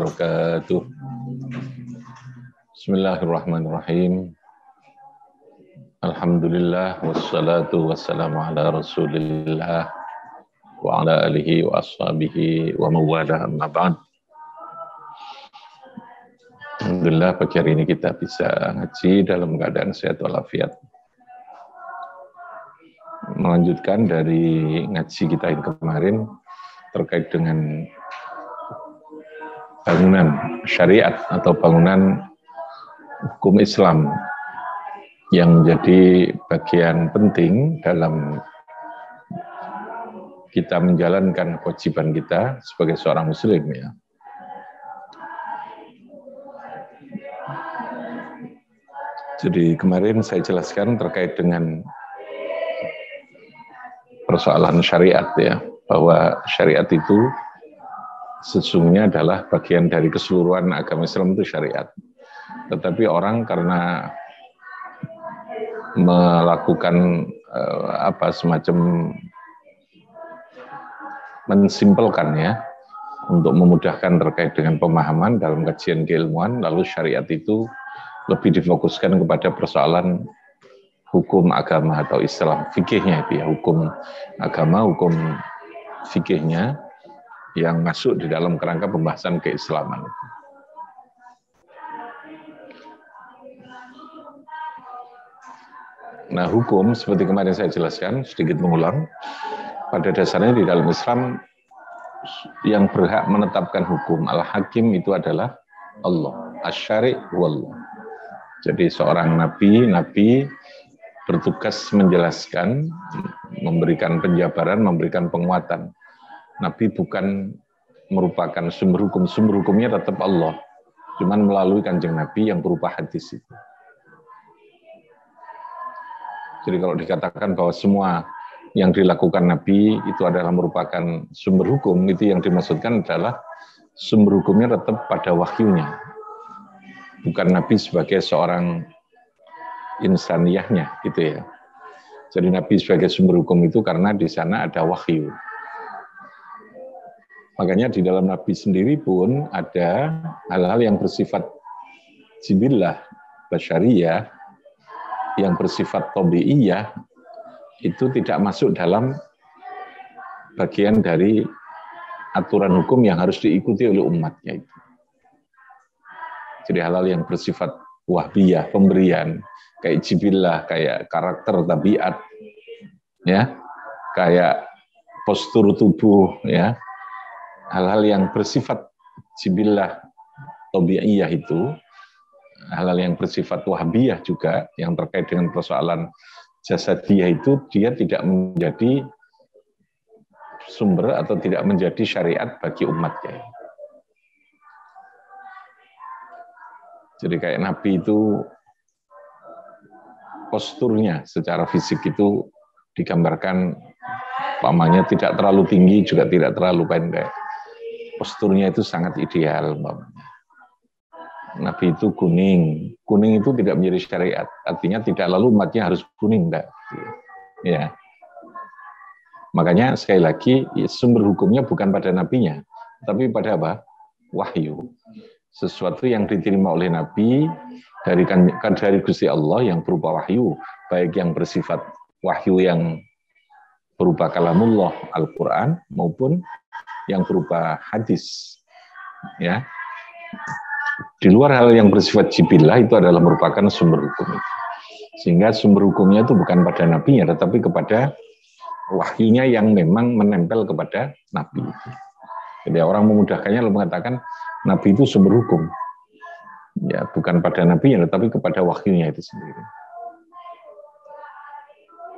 wabarakatuh. Bismillahirrahmanirrahim. Alhamdulillah wassalatu wassalamu ala Rasulillah wa ala alihi wa ashabihi wa mawalah amma ba'd. Alhamdulillah pagi hari ini kita bisa ngaji dalam keadaan sehat walafiat. Melanjutkan dari ngaji kita yang kemarin terkait dengan bangunan syariat atau bangunan hukum Islam yang menjadi bagian penting dalam kita menjalankan kewajiban kita sebagai seorang muslim ya. Jadi kemarin saya jelaskan terkait dengan persoalan syariat ya, bahwa syariat itu sesungguhnya adalah bagian dari keseluruhan agama Islam itu syariat. Tetapi orang karena melakukan semacam mensimpelkan ya, untuk memudahkan terkait dengan pemahaman dalam kajian keilmuan, lalu syariat itu lebih difokuskan kepada persoalan hukum agama atau Islam, fikihnya itu ya, hukum agama, hukum fikihnya yang masuk di dalam kerangka pembahasan keislaman. Nah, hukum seperti kemarin saya jelaskan, sedikit mengulang, pada dasarnya di dalam Islam yang berhak menetapkan hukum al-hakim itu adalah Allah, asy-syari' wallah. Jadi seorang nabi bertugas menjelaskan, memberikan penjabaran, memberikan penguatan. Nabi bukan merupakan sumber hukumnya tetap Allah, cuman melalui kanjeng Nabi yang berupa hadis itu. Jadi kalau dikatakan bahwa semua yang dilakukan Nabi itu adalah merupakan sumber hukum, itu yang dimaksudkan adalah sumber hukumnya tetap pada wahyunya. Bukan Nabi sebagai seorang insaniyahnya gitu ya. Jadi Nabi sebagai sumber hukum itu karena di sana ada wahyu. Makanya di dalam Nabi sendiri pun ada hal-hal yang bersifat jibillah, basyariyah, yang bersifat tabi'iyah, itu tidak masuk dalam bagian dari aturan hukum yang harus diikuti oleh umatnya itu. Jadi hal-hal yang bersifat wahbiyah, pemberian, kayak jibillah, kayak karakter tabiat, ya, kayak postur tubuh, ya, hal-hal yang bersifat jibillah, tabi'iyah itu, hal-hal yang bersifat wahbiyah juga, yang terkait dengan persoalan jasadiyah itu, dia tidak menjadi sumber atau tidak menjadi syariat bagi umatnya. Jadi kayak Nabi itu posturnya secara fisik itu digambarkan umpamanya tidak terlalu tinggi juga tidak terlalu pendek. Posturnya itu sangat ideal umpamanya. Nabi itu kuning itu tidak menjadi syariat, artinya tidak lalu umatnya harus kuning enggak. Ya. Makanya sekali lagi sumber hukumnya bukan pada nabinya, tapi pada apa? Wahyu. Sesuatu yang diterima oleh Nabi dari Gusti Allah yang berupa wahyu, baik yang bersifat wahyu yang berupa kalamullah Al-Quran maupun yang berupa hadis. Ya. Di luar hal yang bersifat jibillah itu adalah merupakan sumber hukum itu. Sehingga sumber hukumnya itu bukan pada nabinya, tetapi kepada wahyunya yang memang menempel kepada nabi. Jadi orang memudahkannya lalu mengatakan nabi itu sumber hukum. Ya, bukan pada nabinya, tetapi kepada wahyunya itu sendiri.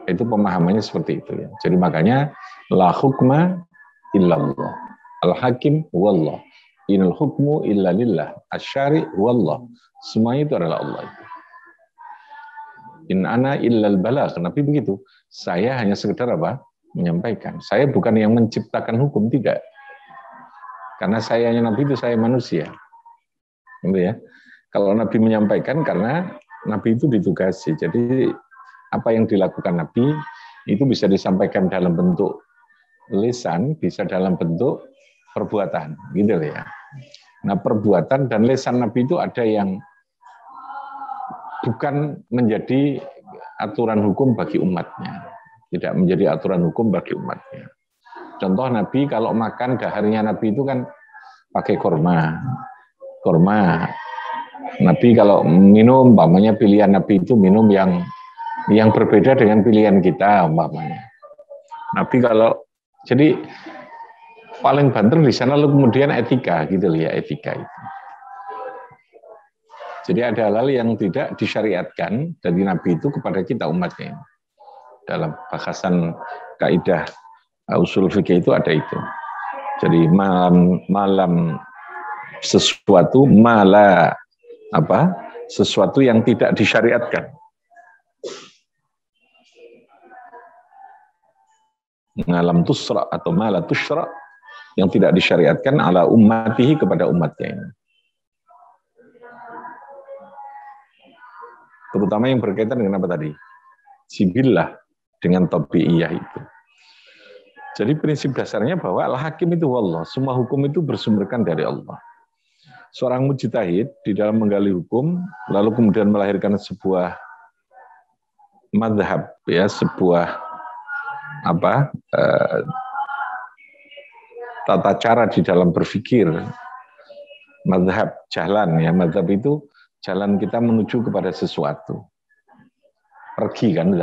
Itu pemahamannya seperti itu ya. Jadi makanya la hukma illallah. Al-hakim wallah. Inal hukmu illa lillah, asy-syari' wallah. Semuanya itu adalah Allah itu. In ana illal balagh. Nabi begitu. Saya hanya sekedar apa? Menyampaikan. Saya bukan yang menciptakan hukum, tidak. Karena sayanya Nabi itu saya manusia. Gitu ya. Kalau Nabi menyampaikan karena Nabi itu ditugasi. Jadi apa yang dilakukan Nabi itu bisa disampaikan dalam bentuk lisan, bisa dalam bentuk perbuatan, gitu ya. Nah, perbuatan dan lisan Nabi itu ada yang bukan menjadi aturan hukum bagi umatnya. Tidak menjadi aturan hukum bagi umatnya. Contoh Nabi kalau makan, daharnya Nabi itu kan pakai korma. Korma. Nabi kalau minum, umpamanya pilihan Nabi itu minum yang berbeda dengan pilihan kita, umpamanya. Nabi kalau, jadi paling banter di sana lalu kemudian etika gitu ya, etika itu. Jadi ada hal yang tidak disyariatkan dari Nabi itu kepada kita umatnya. Dalam bahasan kaidah usul fikih itu ada itu. Jadi malam sesuatu sesuatu yang tidak disyariatkan. Malam tusra atau mala tusra yang tidak disyariatkan ala ummatihi kepada umatnya ini. Terutama yang berkaitan dengan apa tadi? Sibillah dengan tabi'iyah itu. Jadi prinsip dasarnya bahwa al-hakim itu Allah. Semua hukum itu bersumberkan dari Allah. Seorang mujtahid di dalam menggali hukum, lalu kemudian melahirkan sebuah madhab, ya, sebuah tata cara di dalam berpikir, madhab, jalan ya, madhab itu jalan kita menuju kepada sesuatu. Pergi kan,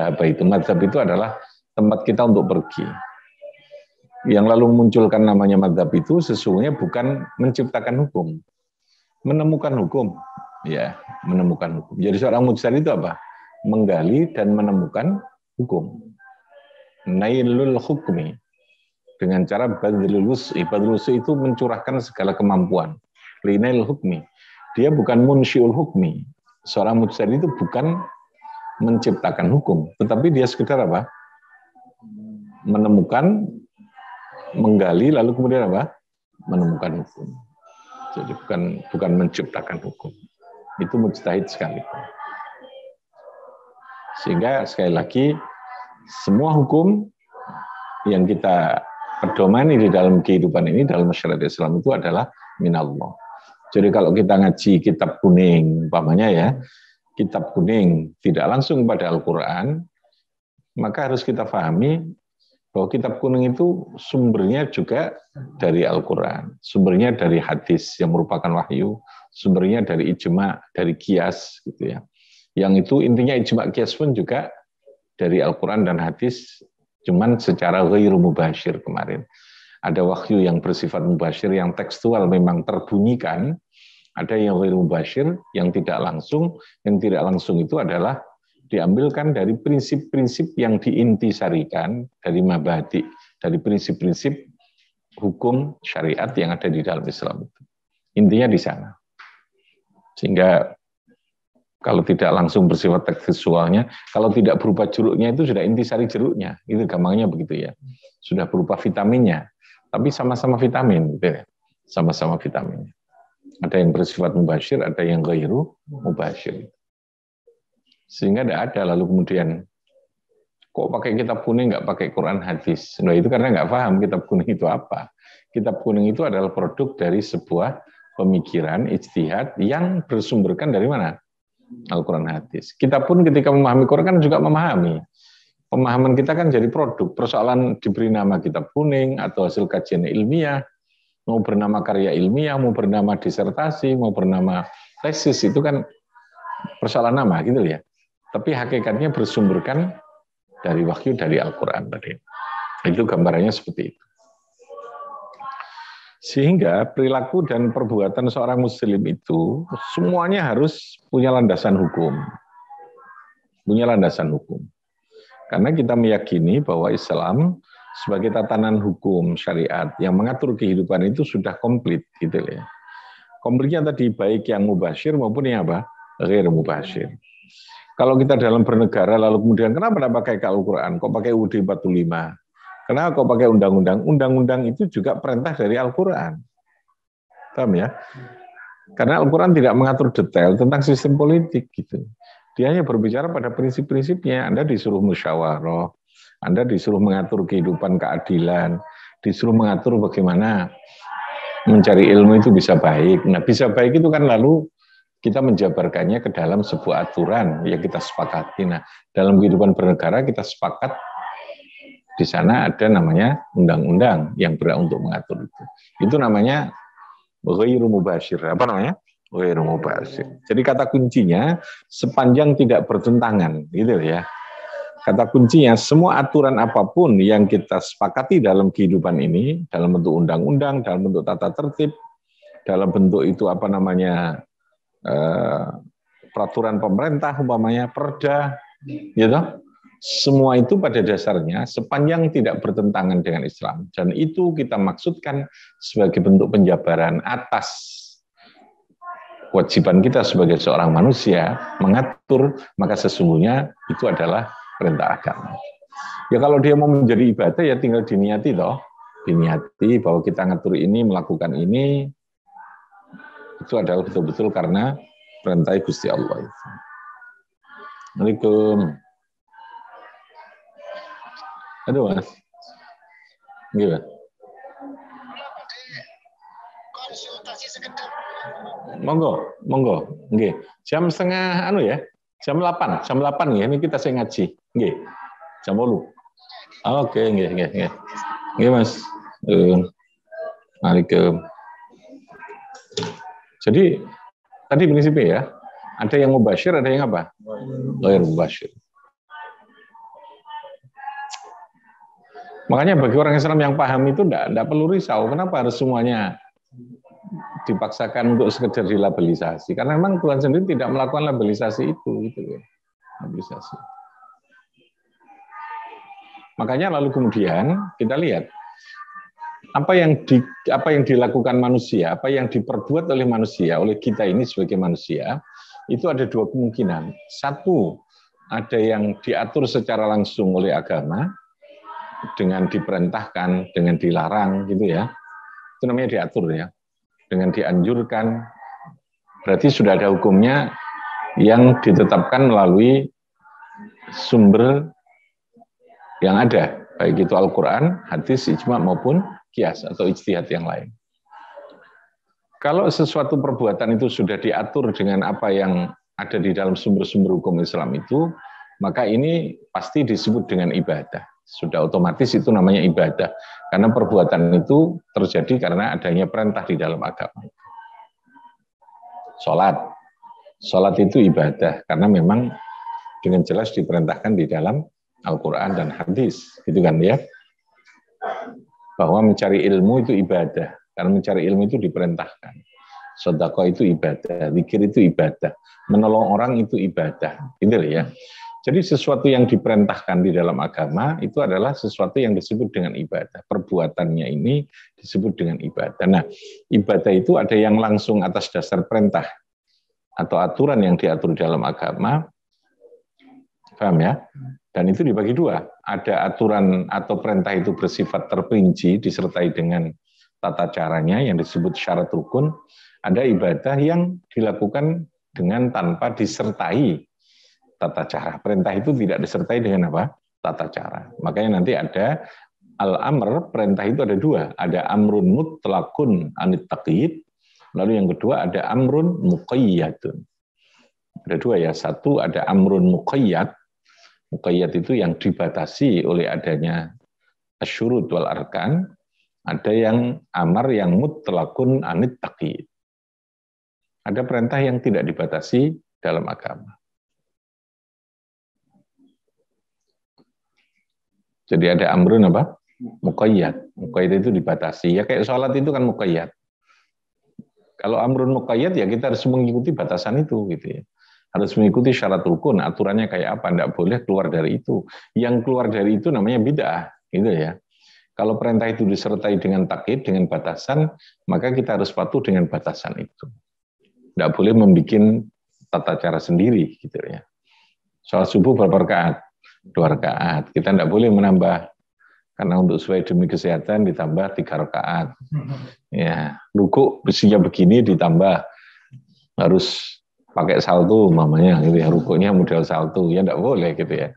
madhab itu adalah tempat kita untuk pergi. Yang lalu memunculkan namanya madhab itu sesungguhnya bukan menciptakan hukum, menemukan hukum, ya, menemukan hukum. Jadi seorang mujtahid itu apa? Menggali dan menemukan hukum. Nailul hukmi. Dengan cara badlul wus'i. Badlul wus'i itu mencurahkan segala kemampuan. Linail hukmi. Dia bukan munsyiul hukmi. Seorang mujtahid itu bukan menciptakan hukum, tetapi dia sekedar apa? Menemukan, menggali, lalu kemudian apa? Menemukan hukum. Jadi bukan menciptakan hukum. Itu mujtahid sekalipun. Sehingga sekali lagi semua hukum yang kita pedomani di dalam kehidupan ini, dalam masyarakat Islam itu adalah minallah. Jadi kalau kita ngaji kitab kuning, umpamanya ya, kitab kuning tidak langsung pada Al-Quran, maka harus kita pahami bahwa kitab kuning itu sumbernya juga dari Al-Quran, sumbernya dari hadis yang merupakan wahyu, sumbernya dari ijma, dari qiyas, gitu ya. Yang itu intinya ijma qiyas pun juga dari Al-Quran dan hadis, cuman secara ghairu mubashir kemarin. Ada wahyu yang bersifat mubashir, yang tekstual memang terbunyikan, ada yang ghairu mubashir, yang tidak langsung. Yang tidak langsung itu adalah diambilkan dari prinsip-prinsip yang diintisarikan dari mabadi, dari prinsip-prinsip hukum syariat yang ada di dalam Islam itu. Intinya di sana. Sehingga kalau tidak langsung bersifat tekstualnya, kalau tidak berupa jeruknya itu sudah intisari jeruknya. Itu gampangnya begitu ya. Sudah berupa vitaminnya. Tapi sama-sama vitamin, gitu ya. Sama-sama vitaminnya. Ada yang bersifat mubashir, ada yang ghairu mubashir. Sehingga tidak ada lalu kemudian kok pakai kitab kuning nggak pakai Quran hadis. Nah itu karena nggak paham kitab kuning itu apa. Kitab kuning itu adalah produk dari sebuah pemikiran ijtihad yang bersumberkan dari mana? Al-Quran hadis. Kita pun ketika memahami Quran kan juga memahami. Pemahaman kita kan jadi produk. Persoalan diberi nama kitab kuning atau hasil kajian ilmiah, mau bernama karya ilmiah, mau bernama disertasi, mau bernama tesis, itu kan persoalan nama gitu ya. Tapi hakikatnya bersumberkan dari wahyu dari Al-Quran tadi. Itu gambarannya seperti itu. Sehingga perilaku dan perbuatan seorang muslim itu semuanya harus punya landasan hukum. Punya landasan hukum. Karena kita meyakini bahwa Islam sebagai tatanan hukum syariat yang mengatur kehidupan itu sudah komplit gitu ya. Komplitnya tadi baik yang mubashir maupun yang apa? Ghair mubashir. Kalau kita dalam bernegara lalu kemudian kenapa tidak pakai Al-Quran? Kok pakai UUD 45? Kenapa kok pakai undang-undang? Undang-undang itu juga perintah dari Al-Quran. Paham ya? Karena Al-Quran tidak mengatur detail tentang sistem politik gitu. Dia hanya berbicara pada prinsip-prinsipnya. Anda disuruh musyawarah, Anda disuruh mengatur kehidupan keadilan, disuruh mengatur bagaimana mencari ilmu itu bisa baik. Nah, bisa baik itu kan lalu kita menjabarkannya ke dalam sebuah aturan yang kita sepakati. Nah, dalam kehidupan bernegara kita sepakat di sana ada namanya undang-undang yang berhak untuk mengatur itu. Itu namanya ghairu mubashir. Apa namanya? Ghairu mubashir. Jadi kata kuncinya sepanjang tidak bertentangan, gitu ya. Kata kuncinya, semua aturan apapun yang kita sepakati dalam kehidupan ini, dalam bentuk undang-undang, dalam bentuk tata tertib, dalam bentuk itu apa namanya, peraturan pemerintah, umpamanya perda, gitu. Semua itu pada dasarnya sepanjang tidak bertentangan dengan Islam. Dan itu kita maksudkan sebagai bentuk penjabaran atas kewajiban kita sebagai seorang manusia mengatur, maka sesungguhnya itu adalah perintah agama. Ya kalau dia mau menjadi ibadah ya tinggal diniati toh. Diniati bahwa kita ngatur ini, melakukan ini, itu adalah betul-betul karena perintah Gusti Allah itu. Assalamualaikum. Aduh Mas. Gimana? Konsultasi sekedar. Monggo, monggo. Nggih. Jam setengah anu ya. Jam 8 ya. Ini kita sing ngaji. Nggih. Jam 8. Oke, nggih. Nggih, Mas. Assalamualaikum. Jadi tadi prinsipnya ya, ada yang mubashir, ada yang apa? Ghair mubashir. Makanya bagi orang Islam yang paham itu enggak perlu risau. Kenapa harus semuanya dipaksakan untuk sekedar dilabelisasi? Karena memang Tuhan sendiri tidak melakukan labelisasi itu, gitu ya. Labelisasi. Makanya lalu kemudian kita lihat apa yang dilakukan manusia, apa yang diperbuat oleh manusia, oleh kita ini sebagai manusia, itu ada dua kemungkinan. Satu, ada yang diatur secara langsung oleh agama, dengan diperintahkan, dengan dilarang, gitu ya. Itu namanya diatur ya. Dengan dianjurkan, berarti sudah ada hukumnya yang ditetapkan melalui sumber yang ada, baik itu Al-Quran, hadis, ijma maupun kias atau ijtihad yang lain. Kalau sesuatu perbuatan itu sudah diatur dengan apa yang ada di dalam sumber-sumber hukum Islam itu, maka ini pasti disebut dengan ibadah. Sudah otomatis itu namanya ibadah. Karena perbuatan itu terjadi karena adanya perintah di dalam agama. Sholat itu ibadah, karena memang dengan jelas diperintahkan di dalam Al-Quran dan hadis, gitu kan ya. Bahwa mencari ilmu itu ibadah, karena mencari ilmu itu diperintahkan. Sedekah itu ibadah, zikir itu ibadah, menolong orang itu ibadah, gitu ya. Jadi sesuatu yang diperintahkan di dalam agama itu adalah sesuatu yang disebut dengan ibadah. Perbuatannya ini disebut dengan ibadah. Nah, ibadah itu ada yang langsung atas dasar perintah atau aturan yang diatur dalam agama, paham ya? Dan itu dibagi dua. Ada aturan atau perintah itu bersifat terperinci, disertai dengan tata caranya yang disebut syarat rukun. Ada ibadah yang dilakukan dengan tanpa disertai tata cara. Perintah itu tidak disertai dengan apa? Tata cara. Makanya nanti ada al-amr, perintah itu ada dua. Ada amrun mutlaqun anit taqyid, lalu yang kedua ada amrun muqayyadun. Ada dua ya. Satu ada amrun muqayyad. Muqayyad itu yang dibatasi oleh adanya asyurut wal arkan. Ada yang amar yang mutlaqun anit taqyid. Ada perintah yang tidak dibatasi dalam agama. Jadi ada amrun apa? Muqayyad. Muqayyad itu dibatasi. Ya kayak sholat itu kan muqayyad. Kalau amrun muqayyad ya kita harus mengikuti batasan itu gitu ya. Harus mengikuti syarat rukun, aturannya kayak apa, tidak boleh keluar dari itu. Yang keluar dari itu namanya bid'ah, gitu ya. Kalau perintah itu disertai dengan takyid, dengan batasan, maka kita harus patuh dengan batasan itu. Tidak boleh membuat tata cara sendiri, gitu ya. Sholat subuh berapa rakaat? 2 rakaat. Kita tidak boleh menambah, karena untuk sesuai demi kesehatan ditambah 3 rakaat. Ya, rukuk besinya begini ditambah harus pakai salto mamanya gitu ya, rukuknya model salto ya tidak boleh gitu ya.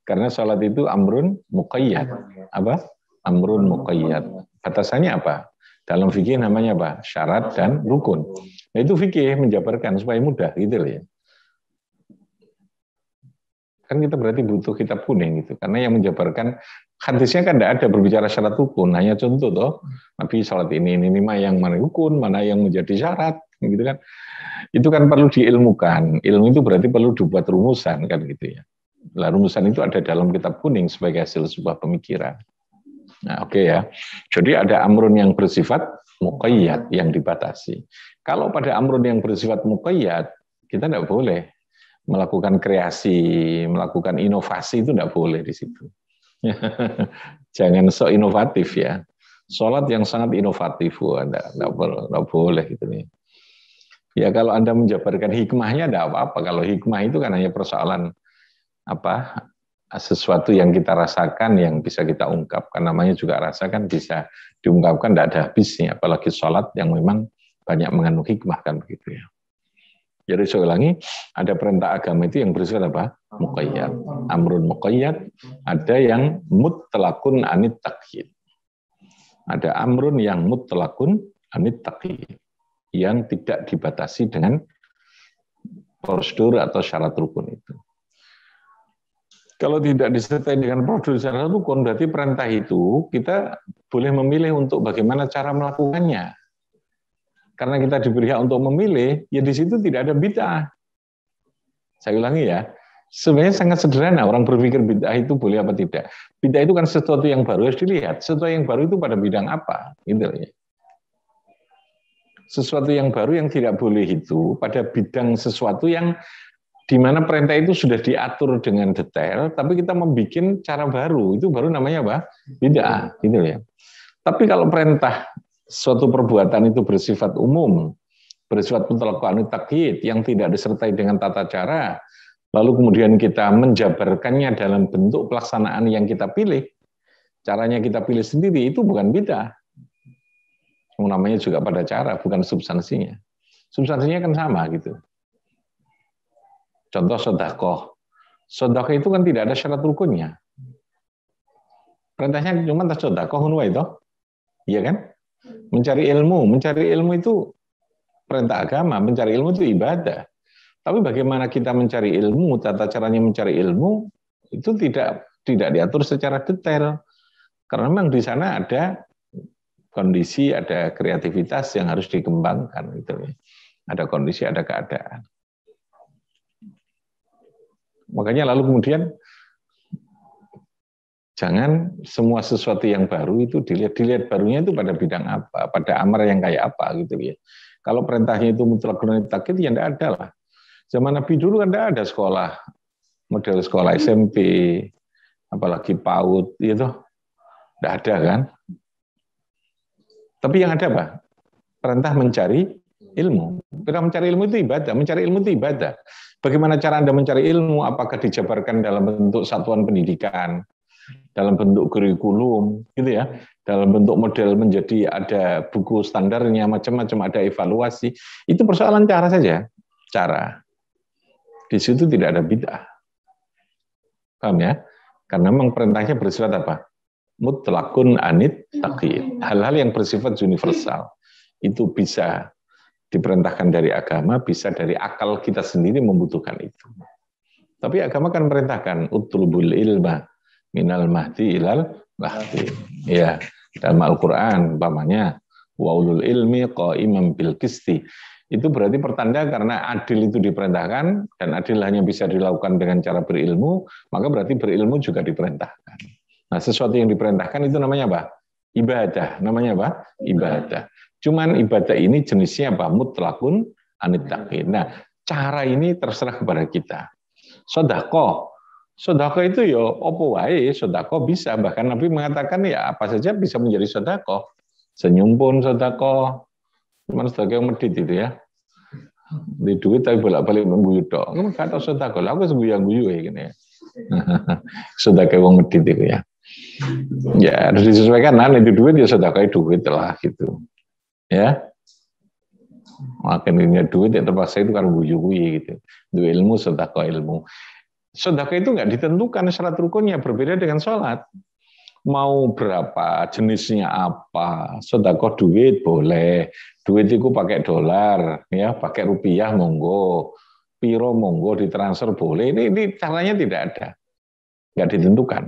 Karena sholat itu amrun muqayyad. Apa? Amrun muqayyad. Batasannya apa? Dalam fikih namanya apa? Syarat dan rukun. Nah, itu fikih menjabarkan supaya mudah gitu loh ya. Kan kita berarti butuh kitab kuning gitu. Karena yang menjabarkan hadisnya kan tidak ada berbicara syarat rukun, hanya contoh toh. Nabi salat ini mah yang mana rukun, mana yang menjadi syarat gitu kan. Itu kan perlu diilmukan. Ilmu itu berarti perlu dibuat rumusan kan gitu ya. Lah rumusan itu ada dalam kitab kuning sebagai hasil sebuah pemikiran. Nah, oke ya. Jadi ada amrun yang bersifat muqayyad yang dibatasi. Kalau pada amrun yang bersifat muqayyad, kita tidak boleh melakukan kreasi, melakukan inovasi, itu tidak boleh di situ. Jangan so inovatif ya. Sholat yang sangat inovatif, tidak boleh gitu nih. Ya kalau Anda menjabarkan hikmahnya tidak apa-apa. Kalau hikmah itu kan hanya persoalan apa, sesuatu yang kita rasakan yang bisa kita ungkapkan. Namanya juga rasakan bisa diungkapkan, tidak ada habisnya. Apalagi sholat yang memang banyak mengandung hikmah kan begitu ya. Jadi saya ulangi, ada perintah agama itu yang bersifat apa? Muqayyad. Amrun muqayyad, ada yang mutlaqun anit taqyid. Ada amrun yang mutlaqun anit taqyid, yang tidak dibatasi dengan prosedur atau syarat rukun itu. Kalau tidak disertai dengan prosedur syarat rukun, berarti perintah itu kita boleh memilih untuk bagaimana cara melakukannya. Karena kita diberi hak untuk memilih, ya di situ tidak ada bid'ah. Saya ulangi ya, sebenarnya sangat sederhana orang berpikir bid'ah itu boleh apa tidak. Bid'ah itu kan sesuatu yang baru, harus dilihat. Sesuatu yang baru itu pada bidang apa, gitu ya. Sesuatu yang baru yang tidak boleh itu pada bidang sesuatu yang di mana perintah itu sudah diatur dengan detail, tapi kita membuat cara baru, itu baru namanya apa? Bid'ah, gitu ya. Tapi kalau perintah suatu perbuatan itu bersifat umum, bersifat mutlaq anit taqyid yang tidak disertai dengan tata cara, lalu kemudian kita menjabarkannya dalam bentuk pelaksanaan yang kita pilih, caranya kita pilih sendiri, itu bukan bid'ah. Namanya juga pada cara, bukan substansinya. Substansinya kan sama gitu. Contoh sedekah. Sedekah itu kan tidak ada syarat rukunnya. Perintahnya cuma sedekah ngono itu. Iya kan? Mencari ilmu itu perintah agama, mencari ilmu itu ibadah. Tapi bagaimana kita mencari ilmu, tata caranya mencari ilmu itu tidak diatur secara detail. Karena memang di sana ada kondisi, ada kreativitas yang harus dikembangkan gitu. Ada kondisi, ada keadaan. Makanya lalu kemudian jangan semua sesuatu yang baru itu dilihat barunya itu pada bidang apa, pada amar yang kayak apa gitu ya. Kalau perintahnya itu mutlaqun anit taqyid ya enggak ada lah. Zaman Nabi dulu kan enggak ada sekolah, model sekolah SMP, apalagi PAUD itu enggak ada kan. Tapi yang ada apa? Perintah mencari ilmu. Perintah mencari ilmu itu ibadah, mencari ilmu itu ibadah. Bagaimana cara Anda mencari ilmu? Apakah dijabarkan dalam bentuk satuan pendidikan? Dalam bentuk kurikulum, gitu ya, dalam bentuk model menjadi ada buku standarnya, macam-macam, ada evaluasi, itu persoalan cara saja, cara. Di situ tidak ada bid'ah. Paham ya? Karena memang perintahnya bersifat apa? Mutlaqun anit taqyid. Hal-hal yang bersifat universal, itu bisa diperintahkan dari agama, bisa dari akal kita sendiri membutuhkan itu. Tapi agama kan merintahkan, utlubul ilma minal mahdi ilal mahdi. Ya, dalam Al-Quran, umpamanya, wa ulul ilmi qa'iman bil qisti. Itu berarti pertanda karena adil itu diperintahkan, dan adil hanya bisa dilakukan dengan cara berilmu, maka berarti berilmu juga diperintahkan. Nah, sesuatu yang diperintahkan itu namanya apa? Ibadah. Namanya apa? Ibadah. Cuman ibadah ini jenisnya apa? Mutlaqun anit taqyid. Nah, cara ini terserah kepada kita. Sedekah. Sedekah itu ya opo wae, sedekah bisa, bahkan Nabi mengatakan ya apa saja bisa menjadi sedekah. Senyum pun sedekah. Cuman sedekah yang medit itu ya. Di duit tapi bolak-balik membuyut tok. Kamu kata sedekah, aku seguyang-guyu ya gini ya. Sedekah wong medit itu ya. Ya harus disesuaikan, nah itu duit ya sedekah duit lah gitu. Ya. Makin ini duit yang terpaksa itu kan guyu-guyu gitu. Duit ilmu sedekah ilmu. Sedekah itu nggak ditentukan syarat rukunnya, berbeda dengan sholat. mau berapa, jenisnya apa, sedekah duit boleh, duit itu pakai dolar, ya, pakai rupiah monggo, piro monggo ditransfer boleh. Ini caranya tidak ada, nggak ditentukan.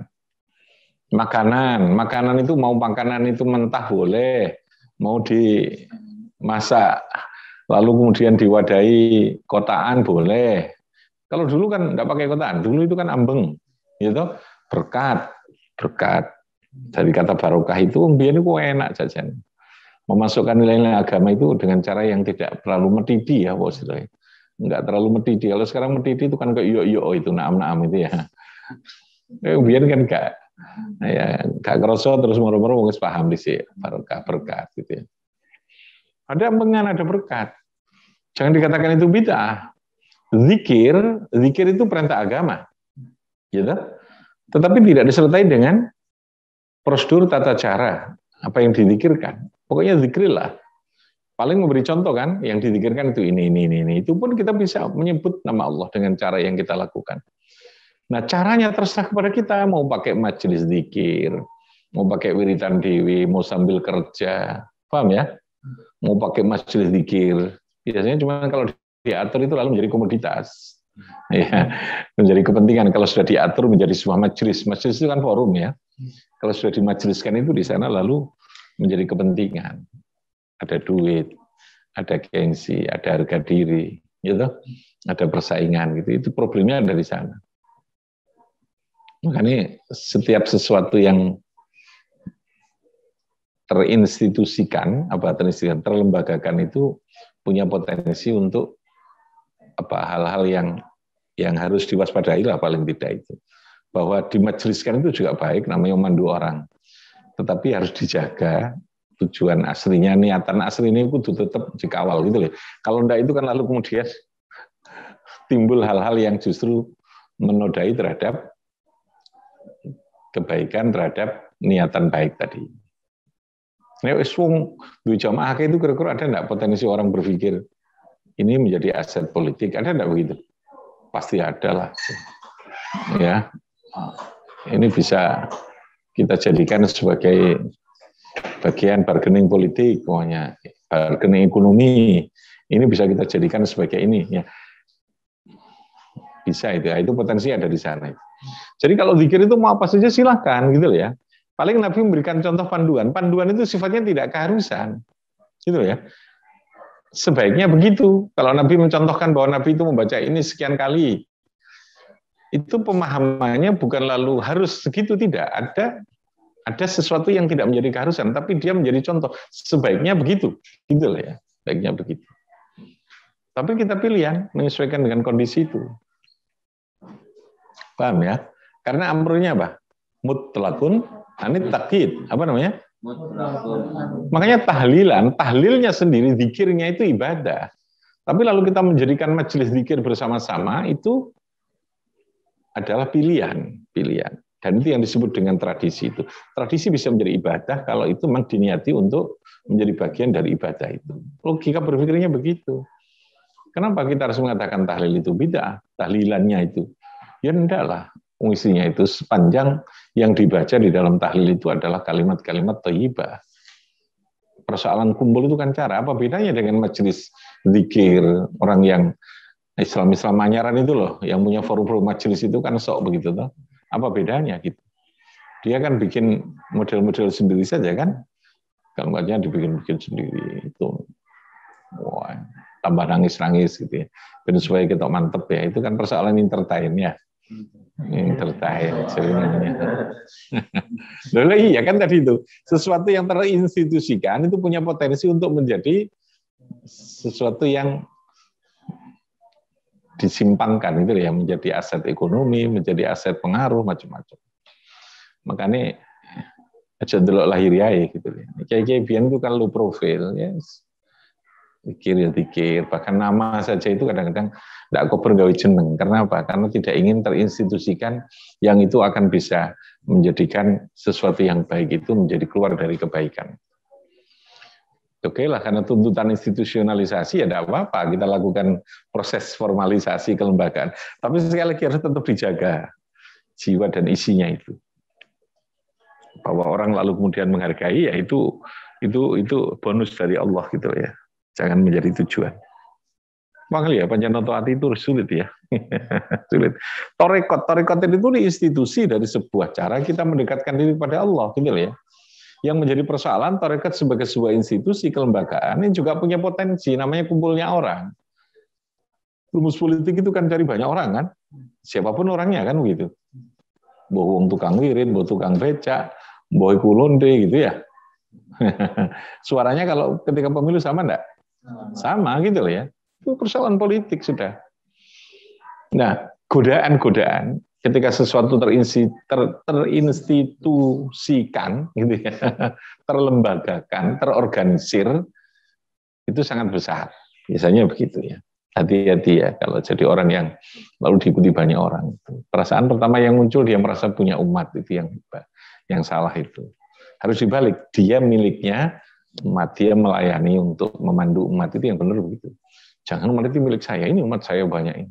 Makanan itu mau makanan itu mentah boleh, mau dimasak, lalu kemudian diwadahi kotaan boleh. Kalau dulu kan nggak pakai kotaan, dulu itu kan ambeng, gitu, berkat. Dari kata barokah itu, biar itu enak jajan. Memasukkan nilai-nilai agama itu dengan cara yang tidak terlalu metidi ya, bos. Enggak terlalu metidi. Kalau sekarang metidi itu kan kayak yo itu, naam itu ya. Biar kan enggak. Ya, enggak kerasa terus moro-moro wis paham di sini barokah berkat gitu ya. Ada ambengan, ada berkat. Jangan dikatakan itu bid'ah. Zikir itu perintah agama. Gitu. Tetapi tidak disertai dengan prosedur tata cara apa yang dizikirkan. Pokoknya zikrillah. Paling memberi contoh kan, yang dizikirkan itu ini. Itu pun kita bisa menyebut nama Allah dengan cara yang kita lakukan. Nah, caranya terserah kepada kita, mau pakai majelis zikir, mau pakai wiridan dewi, mau sambil kerja, paham ya? Mau pakai majelis zikir. Biasanya cuma kalau diatur itu lalu menjadi komoditas. Ya, menjadi kepentingan kalau sudah diatur menjadi sebuah majelis. Majelis itu kan forum ya. Kalau sudah dimajeliskan itu di sana lalu menjadi kepentingan. Ada duit, ada gengsi, ada harga diri, gitu. Ada persaingan gitu. Itu problemnya ada di sana. Makanya setiap sesuatu yang terinstitusikan, terlembagakan itu punya potensi untuk hal-hal yang harus diwaspadai lah paling tidak itu. Bahwa dimajeliskan itu juga baik, namanya memandu orang. Tetapi harus dijaga tujuan aslinya, niatan aslinya itu tetap dikawal gitu loh. Kalau enggak itu kan lalu kemudian timbul hal-hal yang justru menodai terhadap kebaikan, terhadap niatan baik tadi. Nek wis wong duwe jamaah itu kira-kira ada enggak potensi orang berpikir ini menjadi aset politik? Ada enggak begitu? Pasti ada lah. Ya. Ini bisa kita jadikan sebagai bagian bargaining politik, pokoknya bargaining ekonomi. Ini bisa kita jadikan sebagai ini ya. Bisa itu, itu potensi ada di sana. Jadi kalau zikir itu mau apa saja silahkan gitu ya. Paling Nabi memberikan contoh panduan. Panduan itu sifatnya tidak keharusan. Gitu ya. Sebaiknya begitu. Kalau Nabi mencontohkan bahwa Nabi itu membaca ini sekian kali, itu pemahamannya bukan lalu harus segitu, tidak. Ada sesuatu yang tidak menjadi keharusan, tapi dia menjadi contoh. Sebaiknya begitu. Gitu lah ya. Sebaiknya begitu. Tapi kita pilihan menyesuaikan dengan kondisi itu. Paham ya? Karena amrunya apa? Mutlakun anit takkid. Apa namanya? Makanya tahlilnya sendiri, zikirnya itu ibadah. Tapi lalu kita menjadikan majelis zikir bersama-sama itu adalah pilihan. Dan itu yang disebut dengan tradisi itu. Tradisi bisa menjadi ibadah kalau itu memang diniati untuk menjadi bagian dari ibadah itu. Logika berpikirnya begitu. Kenapa kita harus mengatakan tahlil itu bid'ah? Tahlilannya itu. Ya enggak lah. Isinya itu sepanjang yang dibaca di dalam tahlil itu adalah kalimat-kalimat thayyibah. Persoalan kumpul itu kan cara. Apa bedanya dengan majelis zikir? Orang yang Islam anyaran itu loh, yang punya forum-forum majelis itu kan sok begitu toh. Apa bedanya gitu? Dia kan bikin model-model sendiri saja kan? Kalau enggaknya dibikin sendiri itu. Wah, tambah nangis-nangis gitu ya. Dan supaya kita mantep ya, itu kan persoalan entertain ya. Entertain ceritanya. Loh iya kan tadi itu. Sesuatu yang terinstitusikan itu punya potensi untuk menjadi sesuatu yang disimpangkan itu ya, menjadi aset ekonomi, menjadi aset pengaruh macam-macam. Makanya aja delok lahiriae gitu ya. Kiai-kiai biyen itu kan low profile ya. Dikir, bahkan nama saja itu kadang-kadang tidak kober gawe jeneng. Karena apa? Karena tidak ingin terinstitusikan yang itu akan bisa menjadikan sesuatu yang baik itu menjadi keluar dari kebaikan. Oke lah, karena tuntutan institusionalisasi ya tidak apa-apa, kita lakukan proses formalisasi kelembagaan. Tapi sekali lagi harus tetap dijaga jiwa dan isinya itu. bahwa orang lalu kemudian menghargai, ya itu bonus dari Allah gitu ya. Jangan menjadi tujuan. Makanya ya Panjanoto Ati itu sulit ya. Sulit. Torekot itu institusi dari sebuah cara kita mendekatkan diri pada Allah gitu ya. Yang menjadi persoalan torekot sebagai sebuah institusi kelembagaan ini juga punya potensi, namanya kumpulnya orang. Rumus politik itu kan cari banyak orang kan, siapapun orangnya kan begitu. Bohong tukang wirid, bohong tukang becak, bohong kulonde gitu ya. Suaranya kalau ketika pemilu sama enggak? Sama gitu loh ya. Itu persoalan politik sudah. Nah, godaan-godaan ketika sesuatu terinstitusikan, gitu ya, terlembagakan, terorganisir, itu sangat besar. Biasanya begitu ya. Hati-hati ya kalau jadi orang yang lalu diikuti banyak orang. Perasaan pertama yang muncul dia merasa punya umat, itu yang salah itu. Harus dibalik, dia miliknya umat, dia melayani untuk memandu umat, itu yang benar begitu. Jangan umat itu milik saya, ini umat saya banyak ini.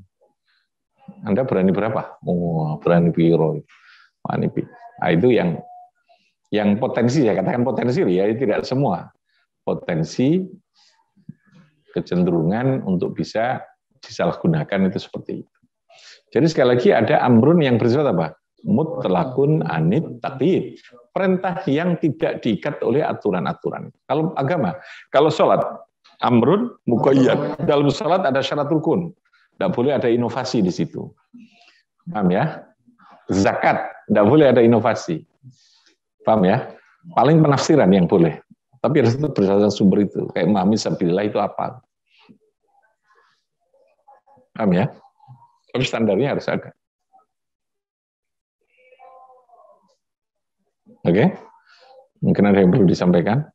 Anda berani berapa? Oh, berani piro. Nah, itu yang potensi, saya katakan potensi ya, tidak semua. Potensi kecenderungan untuk bisa disalahgunakan itu seperti itu. Jadi sekali lagi ada amrun yang bersifat apa? Mutlakun anit taqyid. Perintah yang tidak diikat oleh aturan-aturan. Kalau agama, kalau sholat, amrun muqayyad. Dalam sholat ada syarat rukun. Tidak boleh ada inovasi di situ. Paham ya? Zakat, tidak boleh ada inovasi. Paham ya? Paling penafsiran yang boleh. Tapi harus itu berdasarkan sumber itu. Kayak memahami sabilillah itu apa. Paham ya? Tapi standarnya harus ada. Oke? Mungkin ada yang perlu disampaikan?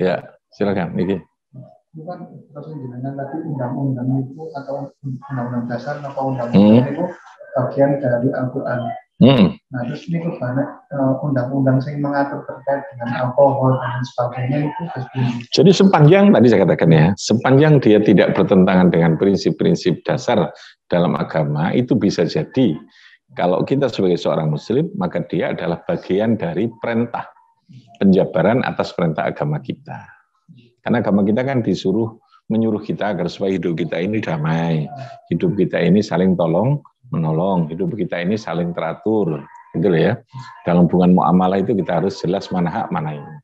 Ya, silakan, Niki. Itu kan terus jenengan tadi undang-undang itu atau undang-undang dasar atau undang-undang itu bagian dari Al-Quran. Nah, terus ini tuh banyak undang-undang yang mengatur terkait dengan alkohol dan sebagainya itu. Jadi sepanjang tadi saya katakan ya, sepanjang dia tidak bertentangan dengan prinsip-prinsip dasar dalam agama, itu bisa jadi kalau kita sebagai seorang muslim, maka dia adalah bagian dari perintah penjabaran atas perintah agama kita. Karena agama kita kan menyuruh kita agar supaya hidup kita ini damai, hidup kita ini saling tolong menolong, hidup kita ini saling teratur, gitu ya. Dalam hubungan muamalah itu kita harus jelas mana hak mana ini.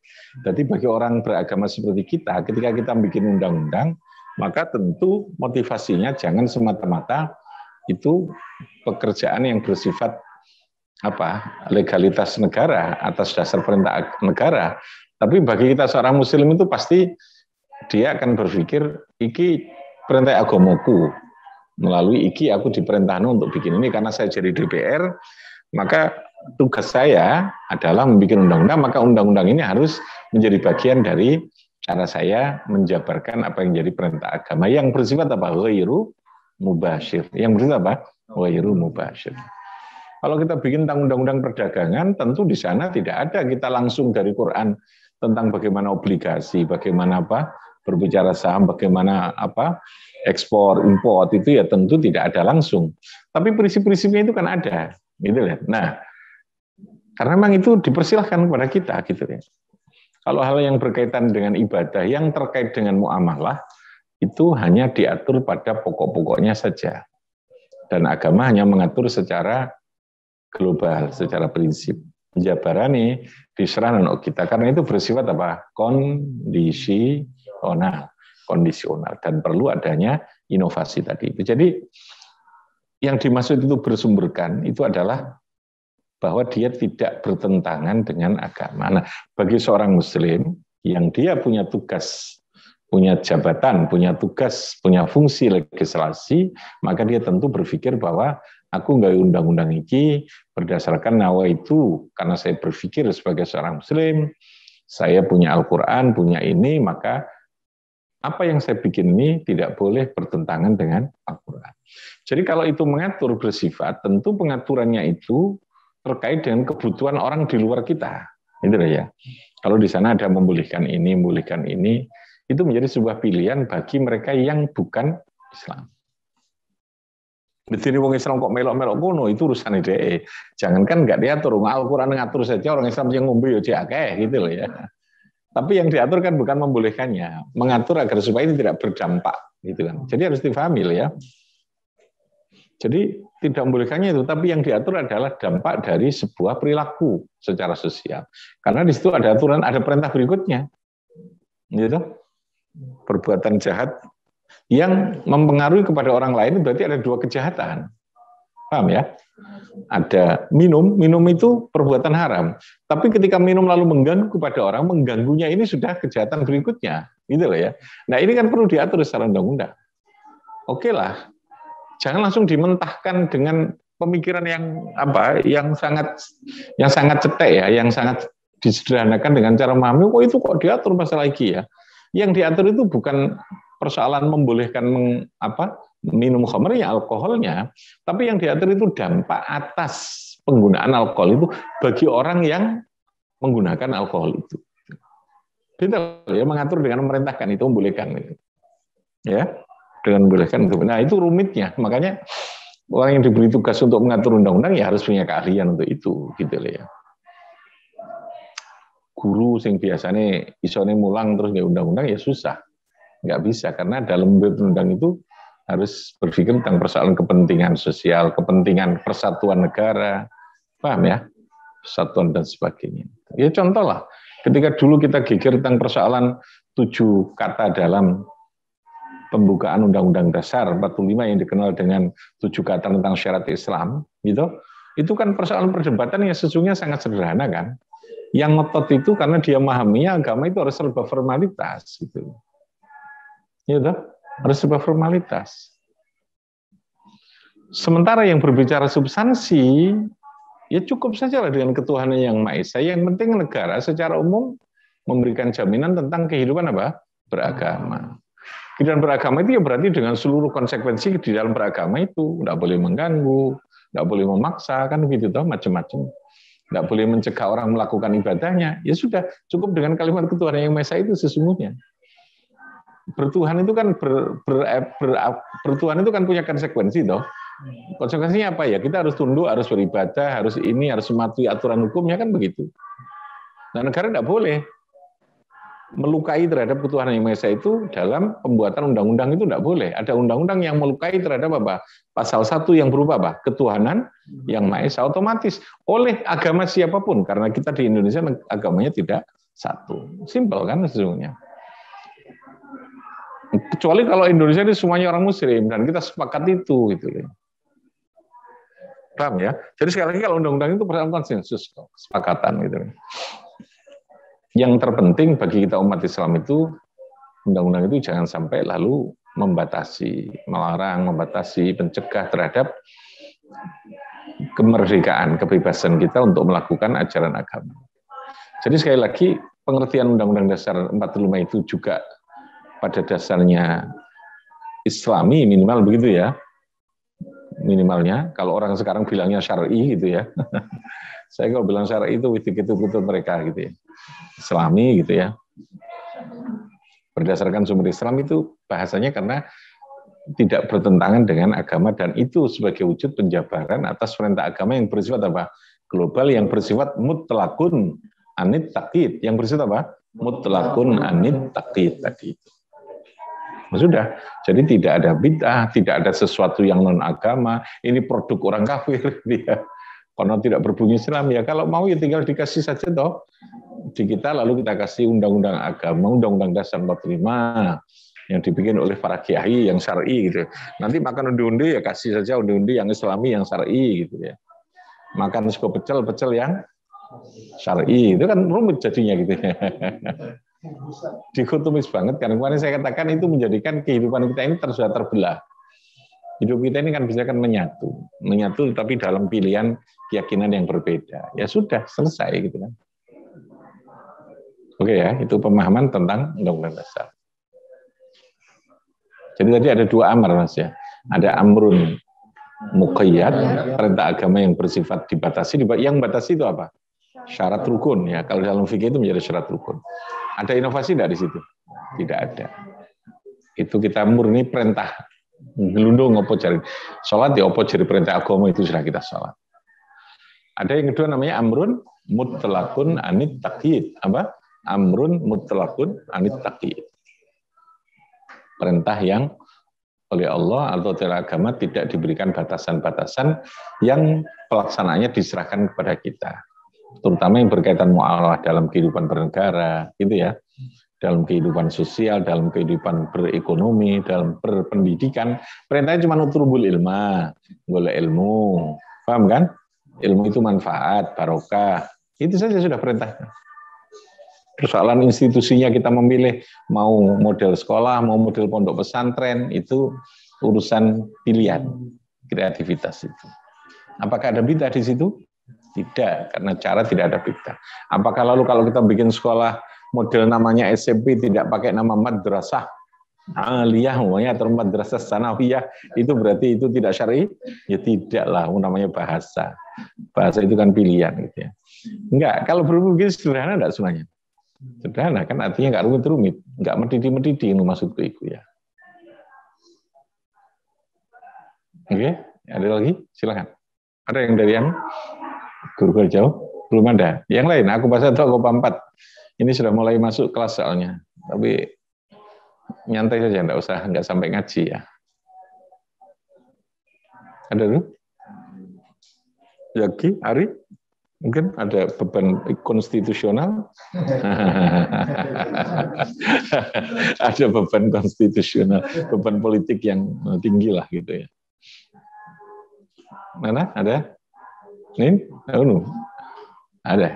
Jadi bagi orang beragama seperti kita, ketika kita bikin undang-undang, maka tentu motivasinya jangan semata-mata itu pekerjaan yang bersifat legalitas negara atas dasar perintah negara. Tapi bagi kita seorang muslim itu pasti dia akan berpikir iki perintah agamaku, melalui iki aku diperintahkan untuk bikin ini karena saya jadi DPR, maka tugas saya adalah membuat undang-undang, maka undang-undang ini harus menjadi bagian dari cara saya menjabarkan apa yang jadi perintah agama yang bersifat ghairu mubasyir. Yang bersifat ghairu mubasyir. Kalau kita bikin undang-undang perdagangan, tentu di sana tidak ada kita langsung dari Quran tentang bagaimana obligasi, bagaimana berbicara saham, bagaimana ekspor, import, itu ya tentu tidak ada langsung. Tapi prinsip-prinsipnya itu kan ada, gitu ya. Nah, karena memang itu dipersilahkan kepada kita, gitu ya. Kalau hal yang berkaitan dengan ibadah, yang terkait dengan muamalah, itu hanya diatur pada pokok-pokoknya saja. Dan agama hanya mengatur secara global, secara prinsip. Jabarani diserahkan untuk kita, karena itu bersifat kondisional dan perlu adanya inovasi tadi itu. Jadi yang dimaksud itu bersumberkan itu adalah bahwa dia tidak bertentangan dengan agama. Nah, bagi seorang muslim yang dia punya tugas, punya jabatan, punya tugas, punya fungsi legislasi, maka dia tentu berpikir bahwa aku nggak undang-undang ini berdasarkan nawa itu, karena saya berpikir sebagai seorang muslim, saya punya Al-Quran, punya ini, maka apa yang saya bikin ini tidak boleh bertentangan dengan Al-Quran. Jadi kalau itu mengatur bersifat, tentu pengaturannya itu terkait dengan kebutuhan orang di luar kita. Itu ya. Kalau di sana ada membolehkan ini, itu menjadi sebuah pilihan bagi mereka yang bukan Islam. Betul wong Islam kok melok-melok kono itu urusan ide. Jangankan nggak diatur, Al-Quran ngatur saja orang Islam yang ngombe yo akeh gitu loh ya. Tapi yang diatur kan bukan membolehkannya, mengatur agar supaya ini tidak berdampak gitu kan. Jadi harus difahami ya. Jadi tidak membolehkannya itu, tapi yang diatur adalah dampak dari sebuah perilaku secara sosial. Karena di situ ada aturan, ada perintah berikutnya. Gitu. Perbuatan jahat yang mempengaruhi kepada orang lain berarti ada dua kejahatan. Paham ya? Ada minum itu perbuatan haram. Tapi ketika minum lalu mengganggu kepada orang, mengganggunya ini sudah kejahatan berikutnya. Gitu loh ya. Nah ini kan perlu diatur secara undang-undang. Oke lah. Jangan langsung dimentahkan dengan pemikiran yang sangat cetek ya, yang sangat disederhanakan dengan cara memahami, kok itu kok diatur masalah lagi ya. Yang diatur itu bukan persoalan membolehkan minum khamrnya, alkoholnya, tapi yang diatur itu dampak atas penggunaan alkohol itu bagi orang yang menggunakan alkohol itu. Betul ya, mengatur dengan memerintahkan itu, membolehkan itu. Ya. Dengan membolehkan itu. Nah itu rumitnya, makanya orang yang diberi tugas untuk mengatur undang-undang ya harus punya keahlian untuk itu, gitu loh ya. Guru sing biasanya isone mulang terus nggak undang-undang ya susah, nggak bisa karena dalam undang itu harus berpikir tentang persoalan kepentingan sosial, kepentingan persatuan negara, paham ya, persatuan dan sebagainya. Ya contoh lah, ketika dulu kita geger tentang persoalan 7 kata dalam pembukaan Undang-Undang Dasar 45 yang dikenal dengan 7 kata tentang syarat Islam, gitu. Itu kan persoalan perdebatan yang sesungguhnya sangat sederhana kan. Yang ngotot itu karena dia memahaminya agama itu harus serba formalitas, gitu. Gitu, harus serba formalitas. Sementara yang berbicara substansi, ya cukup saja lah dengan ketuhanan yang Maha Esa. Yang penting negara secara umum memberikan jaminan tentang kehidupan beragama. Kehidupan beragama itu ya berarti dengan seluruh konsekuensi di dalam beragama itu, nggak boleh mengganggu, nggak boleh memaksa, kan begitu toh, macam-macam. Nggak boleh mencegah orang melakukan ibadahnya. Ya sudah, cukup dengan kalimat ketuhanan yang Maha Esa itu sesungguhnya. Bertuhan itu kan bertuhan itu kan punya konsekuensi toh. Konsekuensinya apa ya? Kita harus tunduk, harus beribadah, harus ini, harus mematuhi aturan hukumnya kan begitu. Nah negara nggak boleh melukai terhadap ketuhanan yang Maha Esa itu dalam pembuatan undang-undang itu tidak boleh. Ada undang-undang yang melukai terhadap apa? Pasal 1 yang berupa apa? Ketuhanan yang Maha Esa otomatis oleh agama siapapun, karena kita di Indonesia agamanya tidak satu. Simpel kan sesungguhnya. Kecuali kalau Indonesia ini semuanya orang Muslim dan kita sepakat itu, gitu. Paham ya? Jadi sekali lagi kalau undang-undang itu persoalan konsensus, kesepakatan gitu. Yang terpenting bagi kita umat Islam itu, undang-undang itu jangan sampai lalu membatasi, melarang, membatasi, mencegah terhadap kemerdekaan, kebebasan kita untuk melakukan ajaran agama. Jadi sekali lagi, pengertian Undang-Undang Dasar 45 itu juga pada dasarnya Islami minimal begitu ya. Minimalnya, kalau orang sekarang bilangnya syar'i gitu ya. Saya kalau bilang syar'i itu begitu mereka gitu ya. Islami gitu ya. Berdasarkan sumber Islam itu bahasanya karena tidak bertentangan dengan agama dan itu sebagai wujud penjabaran atas perintah agama yang bersifat apa? Global, yang bersifat mutlakun anit taqid, yang bersifat apa? Mutlakun anit taqid tadi. Sudah, jadi tidak ada bid'ah, tidak ada sesuatu yang non agama, ini produk orang kafir dia. Karena tidak berbunyi Islam ya, kalau mau ya tinggal dikasih saja toh di kita, lalu kita kasih undang-undang agama, undang-undang Dasar 45 yang dibikin oleh para kiai yang syar'i gitu. Nanti makan undi-undi ya kasih saja undi-undi yang Islami yang syar'i gitu ya. Makan sego pecel yang syar'i itu kan rumit jadinya gitu. Dikotomis banget kan. Kemarin saya katakan itu menjadikan kehidupan kita ini sudah terbelah. Hidup kita ini kan bisa kan menyatu tapi dalam pilihan keyakinan yang berbeda. Ya sudah selesai gitu kan. Oke ya, itu pemahaman tentang Undang-Undang Dasar. Jadi tadi ada 2 amar Mas ya. Ada amrun muqayyad, perintah agama yang bersifat dibatasi. Yang batasi itu apa? Syarat rukun ya. Kalau dalam fikih itu menjadi syarat rukun. Ada inovasi enggak di situ? Tidak ada. Itu kita murni perintah Gelundung apa jari sholat ya apa jari perintah agama itu sudah kita sholat. Ada yang kedua namanya amrun mutlaqun anit taqyid. Apa? Amrun mutlaqun anit taqyid. Perintah yang oleh Allah atau oleh agama tidak diberikan batasan-batasan yang pelaksanaannya diserahkan kepada kita. Terutama yang berkaitan muamalah dalam kehidupan bernegara, gitu ya. Dalam kehidupan sosial, dalam kehidupan berekonomi, dalam berpendidikan. Perintahnya cuma utlubul ilma, golek ilmu. Paham kan? Ilmu itu manfaat, barokah. Itu saja sudah perintahnya. Persoalan institusinya kita memilih mau model sekolah, mau model pondok pesantren, itu urusan pilihan, kreativitas itu. Apakah ada bidah di situ? Tidak, karena cara tidak ada bidah. Apakah lalu kalau kita bikin sekolah model namanya SMP tidak pakai nama madrasah aliyah atau madrasah sanawiyah, itu berarti itu tidak syar'i? Ya tidaklah, namanya bahasa. Bahasa itu kan pilihan gitu ya. Enggak, kalau berpikir sederhana enggak semuanya. Sederhana kan artinya nggak rumit-rumit, nggak medidi-medidi itu maksudku itu ya. Oke, ada lagi? Silakan. Ada yang dari yang guru jauh? Belum ada. Yang lain, aku bahasa itu aku 4. Ini sudah mulai masuk kelas soalnya, tapi nyantai saja, nggak sampai ngaji ya. Ada dulu? Yaki, Ari? Mungkin ada beban konstitusional. Ada beban konstitusional, beban politik yang tinggi lah gitu ya. Mana? Ada? Nih? Ada.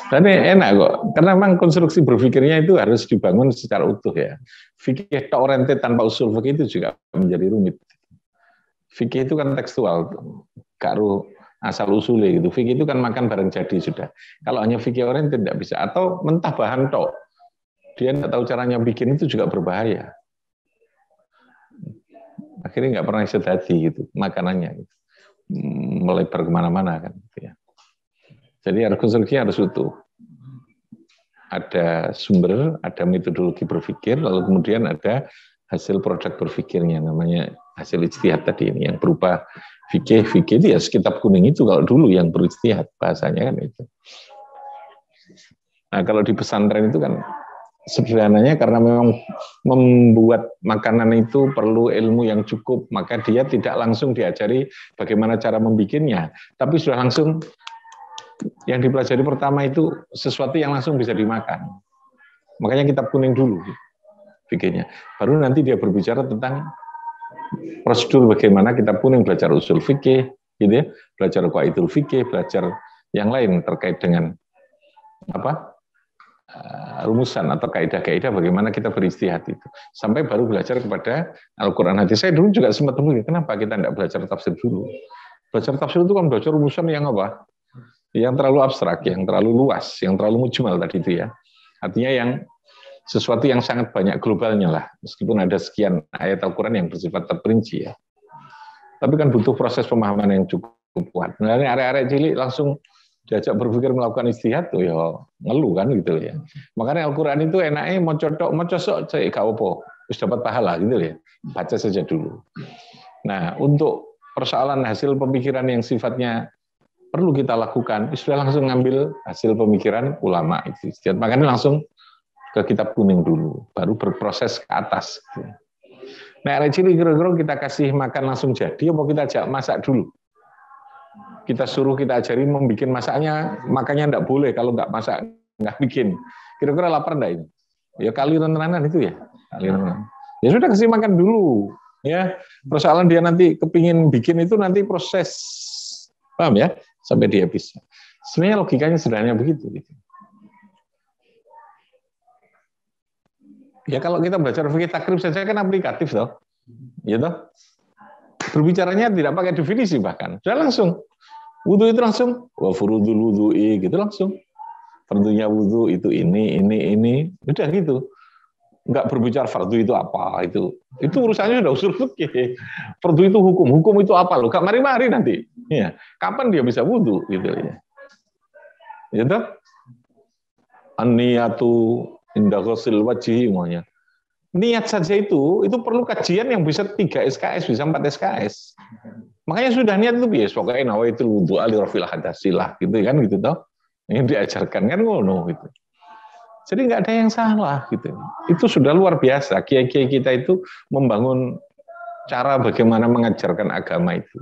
Tapi enak kok, karena memang konstruksi berpikirnya itu harus dibangun secara utuh ya. Fikih oriented tanpa usul fikih itu juga menjadi rumit. Fikih itu kan tekstual, karu asal usulnya gitu. Fikih itu kan makan bareng jadi sudah. Kalau hanya fikih oriented tidak bisa. Atau mentah bahan tok, dia tidak tahu caranya bikin itu juga berbahaya. Akhirnya nggak pernah sedati gitu makanannya, gitu. Melebar kemana-mana kan. Gitu ya. Jadi konstruksi harus utuh. Ada sumber, ada metodologi berpikir, lalu kemudian ada hasil produk berpikirnya, namanya hasil ijtihad tadi ini, yang berupa fikih itu ya kitab kuning itu kalau dulu yang berijtihad, bahasanya kan itu. Nah kalau di pesantren itu kan sederhananya karena memang membuat makanan itu perlu ilmu yang cukup, maka dia tidak langsung diajari bagaimana cara membikinnya, tapi sudah langsung yang dipelajari pertama itu sesuatu yang langsung bisa dimakan. Makanya kitab kuning dulu fikihnya. Baru nanti dia berbicara tentang prosedur bagaimana kitab kuning belajar usul fikih, gitu ya, belajar qaidul fikih, belajar yang lain terkait dengan apa rumusan atau kaidah-kaidah bagaimana kita beristihad itu. Sampai baru belajar kepada Al-Quran hadis. Saya dulu juga sempat memikir, kenapa kita tidak belajar tafsir dulu? Belajar tafsir itu kan belajar rumusan yang apa? Yang terlalu abstrak, yang terlalu luas, yang terlalu mujmal tadi itu ya. Artinya yang sesuatu yang sangat banyak globalnya lah, meskipun ada sekian ayat Al-Quran yang bersifat terperinci ya. Tapi kan butuh proses pemahaman yang cukup kuat. Nah, arek-arek cilik langsung diajak berpikir melakukan istihad tuh ya ngeluh kan gitu ya. Makanya Al-Quran itu enaknya mau cocok, saya gak apa, harus dapat pahala gitu ya. Baca saja dulu. Nah, untuk persoalan hasil pemikiran yang sifatnya perlu kita lakukan, sudah langsung ngambil hasil pemikiran ulama itu. Makanya langsung ke kitab kuning dulu, baru berproses ke atas. Nah, cilik kira-kira kita kasih makan langsung jadi, mau kita ajak masak dulu. Kita suruh, kita ajari membuat masaknya, makanya enggak boleh kalau enggak masak, enggak bikin. Kira-kira lapar enggak ini? Ya kali renanan itu ya. Ya sudah kasih makan dulu. Ya, persoalan dia nanti kepingin bikin itu nanti proses, paham ya? Sampai dia bisa. Sebenarnya logikanya sederhana begitu. Ya kalau kita belajar fikih takrib saja kan aplikatif toh. Ya toh. Berbicaranya tidak pakai definisi bahkan. Sudah langsung. Wudu itu langsung wa furudul wudu'i gitu langsung. Fardunya wudu itu ini. Udah gitu. Enggak berbicara fardu itu apa itu. Itu urusannya udah usul fikih. Fardu itu hukum itu apa loh? Enggak mari-mari nanti. Ya, kapan dia bisa wudu gitu ya. Ya toh? An-niyatu inda ghusl wajhi semuanya. niat saja itu perlu kajian yang bisa 3 SKS, bisa 4 SKS. Makanya sudah niat itu biasa, pokoknya nawaitul wudu ali rafil hadasilah gitu kan gitu toh. Yang diajarkan kan ngono gitu. Jadi nggak ada yang salah gitu. Itu sudah luar biasa. Kiai-kiai kita itu membangun cara bagaimana mengajarkan agama itu.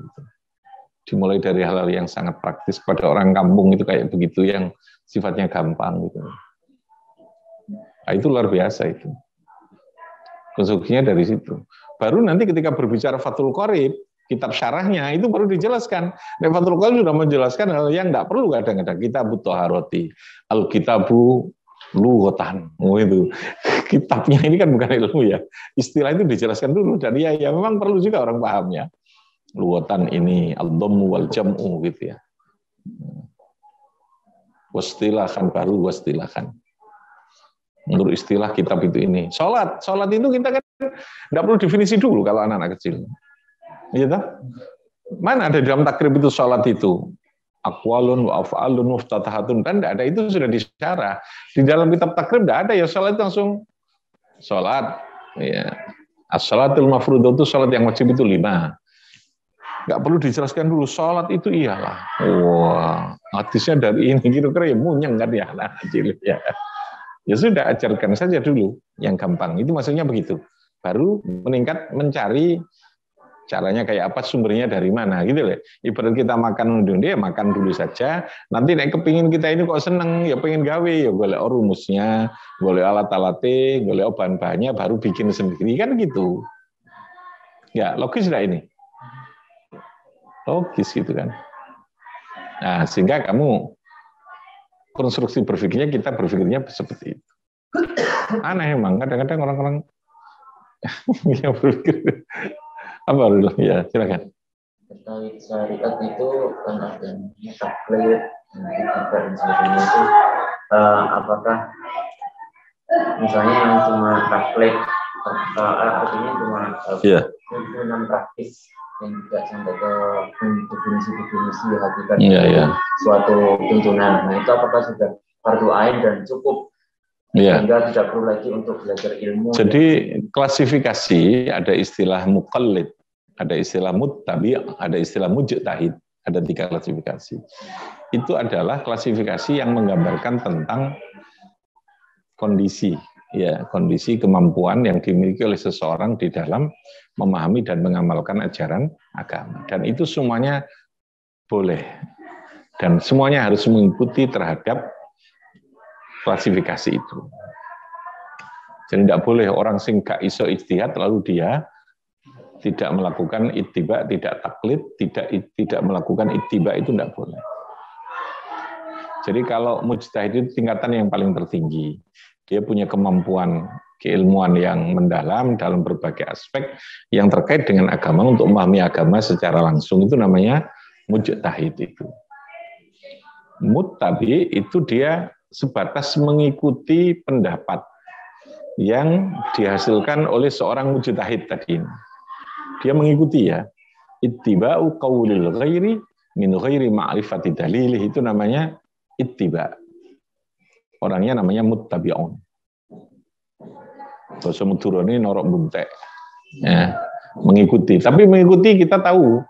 Dimulai dari hal-hal yang sangat praktis pada orang kampung itu kayak begitu yang sifatnya gampang gitu. Nah, itu luar biasa itu. Konstruksinya dari situ. Baru nanti ketika berbicara Fathul Qorib, kitab syarahnya itu baru dijelaskan. Dan Fathul Qorib sudah menjelaskan hal yang tidak perlu kadang-kadang. Kitabut Thaharati, Al-Kitabu Lughatan. Oh itu. Kitabnya ini kan bukan ilmu ya. Istilah itu dijelaskan dulu. Dan ya memang perlu juga orang pahamnya. Lughatan ini, al-dhammu wal jam'u gitu ya. Wastilahan baru wastilahan. Menurut istilah kitab itu ini. Sholat itu kita kan tidak perlu definisi dulu kalau anak-anak kecil. Iya toh? Mana ada dalam takrib itu sholat itu? Aqwalun wa af'alun muftatahatun. Dan tidak ada, itu sudah disyarah. Di dalam kitab takrib tidak ada ya sholat itu langsung sholat. Ya. As-sholatul mafruḍah itu sholat yang wajib itu 5. Nggak perlu dijelaskan dulu, sholat itu iyalah. Wah, hadisnya dari ini, kira-kira ya munyeng kan ya anak kecil ya. Ya sudah, ajarkan saja dulu yang gampang. Itu maksudnya begitu. Baru meningkat mencari caranya kayak apa, sumbernya dari mana gitu loh. Ibarat kita makan dia makan dulu saja. Nanti nek kepingin kita ini kok seneng, ya pengen gawe, ya golek rumusnya, golek alat-alatnya, golek bahan-bahannya, baru bikin sendiri kan gitu. Ya logis lah ini. Logis gitu kan. Nah sehingga kamu konstruksi berpikirnya, kita berpikirnya seperti itu. Aneh emang, kadang-kadang orang-orang yang berpikir apa dulu ya, silakan. Terkait syariat itu kan ada taklid, dan sebagainya itu apakah misalnya yang cuma taklid artinya cuma tuntunan praktis yang tidak sampai ke definisi hakikat suatu tuntunan. Nah itu apakah sudah fardu ain dan cukup sehingga tidak perlu lagi untuk belajar ilmu? Jadi klasifikasi ada istilah muqallid, ada istilah muttabi, ada istilah mujtahid, ada 3 klasifikasi. Itu adalah klasifikasi yang menggambarkan tentang kondisi kemampuan yang dimiliki oleh seseorang di dalam memahami dan mengamalkan ajaran agama. Dan itu semuanya boleh. Dan semuanya harus mengikuti terhadap klasifikasi itu. Jadi tidak boleh orang sing gak iso ijtihad lalu dia tidak melakukan ittiba, tidak taklid, tidak melakukan ittiba, itu tidak boleh. Jadi kalau mujtahid itu tingkatan yang paling tertinggi. Dia punya kemampuan keilmuan yang mendalam dalam berbagai aspek yang terkait dengan agama untuk memahami agama secara langsung, itu namanya mujtahid itu. Muttabi itu dia sebatas mengikuti pendapat yang dihasilkan oleh seorang mujtahid tadi. Dia mengikuti ya. Ittiba'u qaulil ghairi min ghairi ma'rifati dalilih, itu namanya ittiba. Orangnya namanya muttabi'un. Bahasa Madura ini norok buntek. Ya, mengikuti. Tapi mengikuti kita tahu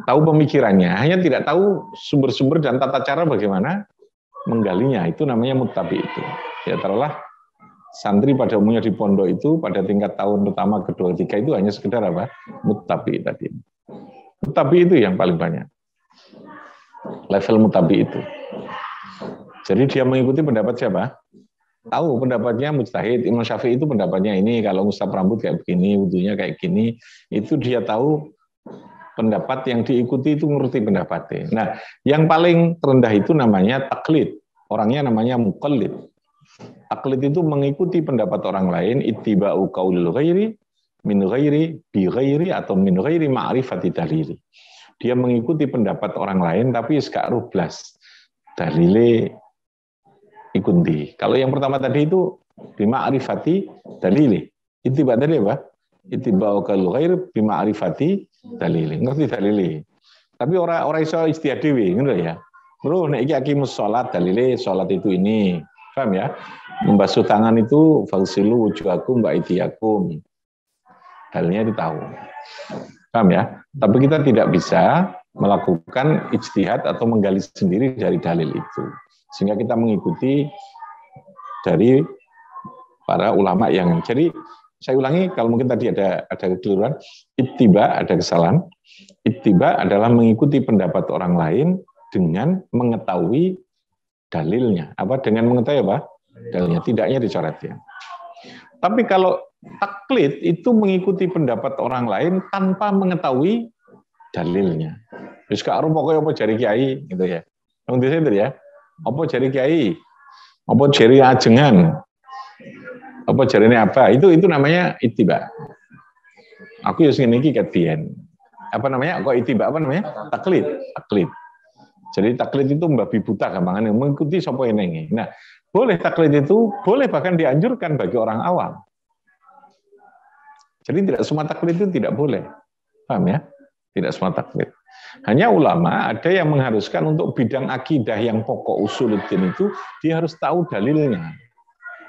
pemikirannya, hanya tidak tahu sumber-sumber dan tata cara bagaimana menggalinya. Itu namanya muttabi itu. Ya taruhlah santri pada umumnya di pondok itu pada tingkat tahun pertama, kedua, ketiga itu hanya sekedar apa? Muttabi tadi. Muttabi itu yang paling banyak. Level muttabi itu. Jadi dia mengikuti pendapat siapa? Tahu pendapatnya mujtahid. Imam Syafi'i itu pendapatnya ini, kalau ngusap rambut kayak begini, wudunya kayak gini. Itu dia tahu pendapat yang diikuti itu ngerti pendapatnya. Nah, yang paling rendah itu namanya taklid. Orangnya namanya muqallid. Taklid itu mengikuti pendapat orang lain, ittiba'u qaulil ghairi min ghairi bi ghairi atau min ghairi ma'rifati dalili. Dia mengikuti pendapat orang lain tapi gak rublas dalile ikuti. Kalau yang pertama tadi itu bi ma'rifati dalili. Ittiba tadi apa? Ittiba'u qaulil ghairi bi ma'rifati dalili. Ngerti dalile. Tapi orang iso ijtihad dhewe, ngono ya. Bro, nek iki akimus salat dalile salat itu ini. Paham ya? Membasuh tangan itu fagsilu wujuhakum wa aydiyakum. Dalilnya itu tahu. Paham ya? Tapi kita tidak bisa melakukan ijtihad atau menggali sendiri dari dalil itu. Sehingga kita mengikuti dari para ulama yang. Jadi saya ulangi, kalau mungkin tadi ada kekeliruan, ittiba ada kesalahan. Ittiba adalah mengikuti pendapat orang lain dengan mengetahui dalilnya. Apa dengan mengetahui apa? Dalilnya, tidaknya dicoretnya. Tapi kalau taklid itu mengikuti pendapat orang lain tanpa mengetahui dalilnya. Wis gak ero pokoke apa jari kiai gitu ya. Wong desa itu ya. Apa jari kiai? Apa jari ajengan? Apa jarine apa? Itu namanya ittiba. Aku ya sing niki kadian. Apa namanya? Kok ittiba apa namanya? Taklid. Jadi taklid itu membabi buta gampangannya, mengikuti sapa enenge. Nah, boleh taklid itu, boleh bahkan dianjurkan bagi orang awam. Jadi tidak semua taklid itu tidak boleh. Paham ya? Tidak semua taklid. Hanya ulama ada yang mengharuskan untuk bidang akidah yang pokok usuluddin itu, dia harus tahu dalilnya.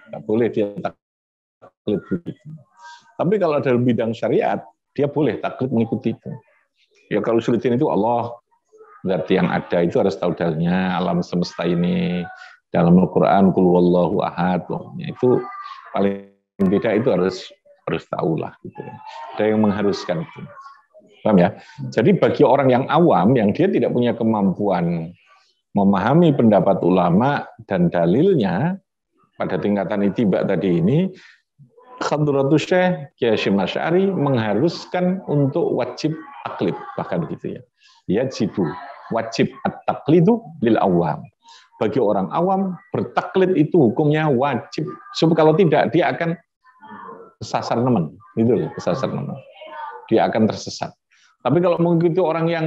Tidak boleh dia taklid begitu. Tapi kalau dalam bidang syariat, dia boleh taklid mengikuti itu. Ya kalau usuluddin itu Allah, berarti yang ada itu harus tahu dalilnya, alam semesta ini dalam Al-Quran qul huwallahu ahad, itu paling tidak itu harus tahulah gitu. Ada yang mengharuskan itu. Paham ya? Jadi bagi orang yang awam yang dia tidak punya kemampuan memahami pendapat ulama dan dalilnya pada tingkatan ittiba tadi ini, Hadratus Syekh Kiai Hasyim Asy'ari mengharuskan untuk wajib taklid, bahkan gitu ya. Yajibu, wajib at-taqlidu lil awam. Bagi orang awam, bertaklid itu hukumnya wajib. Sebab kalau tidak, dia akan kesasar nemen. Gitu loh, kesasar nemen. Dia akan tersesat. Tapi kalau mengikuti orang yang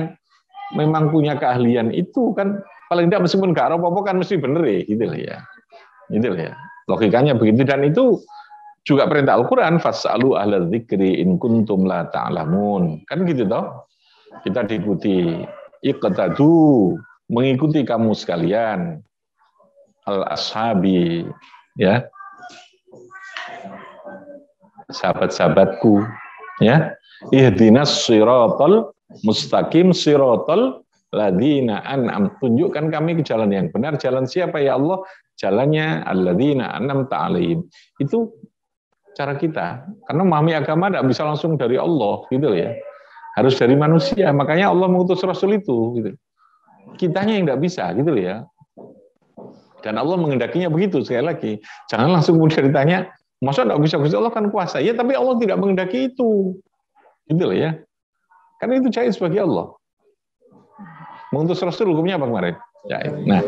memang punya keahlian itu kan, paling tidak meskipun gak apa-apa kan mesti bener ya. Gitu loh ya. Gitu loh ya. Logikanya begitu. Dan itu juga perintah Al-Quran, fas'alu ahla dzikri in kuntum la ta'lamun. Kan gitu toh. Kita diikuti iqtadu, mengikuti kamu sekalian, al-ashabi, ya, sahabat-sahabatku, ya, ihdinas siratal mustaqim siratal ladzina an'am, tunjukkan kami ke jalan yang benar. Jalan siapa ya Allah? Jalannya alladzina an'amta 'alaihim. Itu cara kita, karena memahami agama tidak bisa langsung dari Allah, gitu ya. Harus dari manusia, makanya Allah mengutus Rasul itu. Gitu. Kitanya yang tidak bisa, gitu ya. Dan Allah menghendakinya begitu, sekali lagi. Jangan langsung kemudian ditanya, masa tidak bisa? Allah kan kuasa. Ya, tapi Allah tidak menghendaki itu. Gitu ya. Karena itu jaiz bagi Allah. Mengutus Rasul hukumnya apa kemarin? Jaiz. Nah,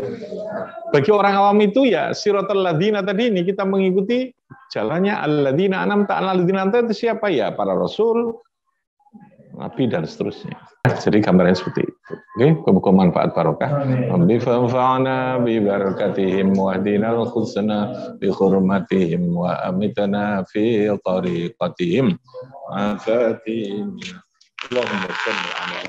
bagi orang awam itu ya, siratal ladzina tadi ini kita mengikuti jalannya alladzina an'amta 'alaihim. Itu siapa ya? Para Rasul, Nabi dan seterusnya. Jadi gambarnya seperti itu. Oke, manfaat barokah. Rabbi fanfa'na bi barakatihim wa hdinal husna bi hurmatihim wa amitna fi tariqatihim. Afatihim. Allahumma shalli ala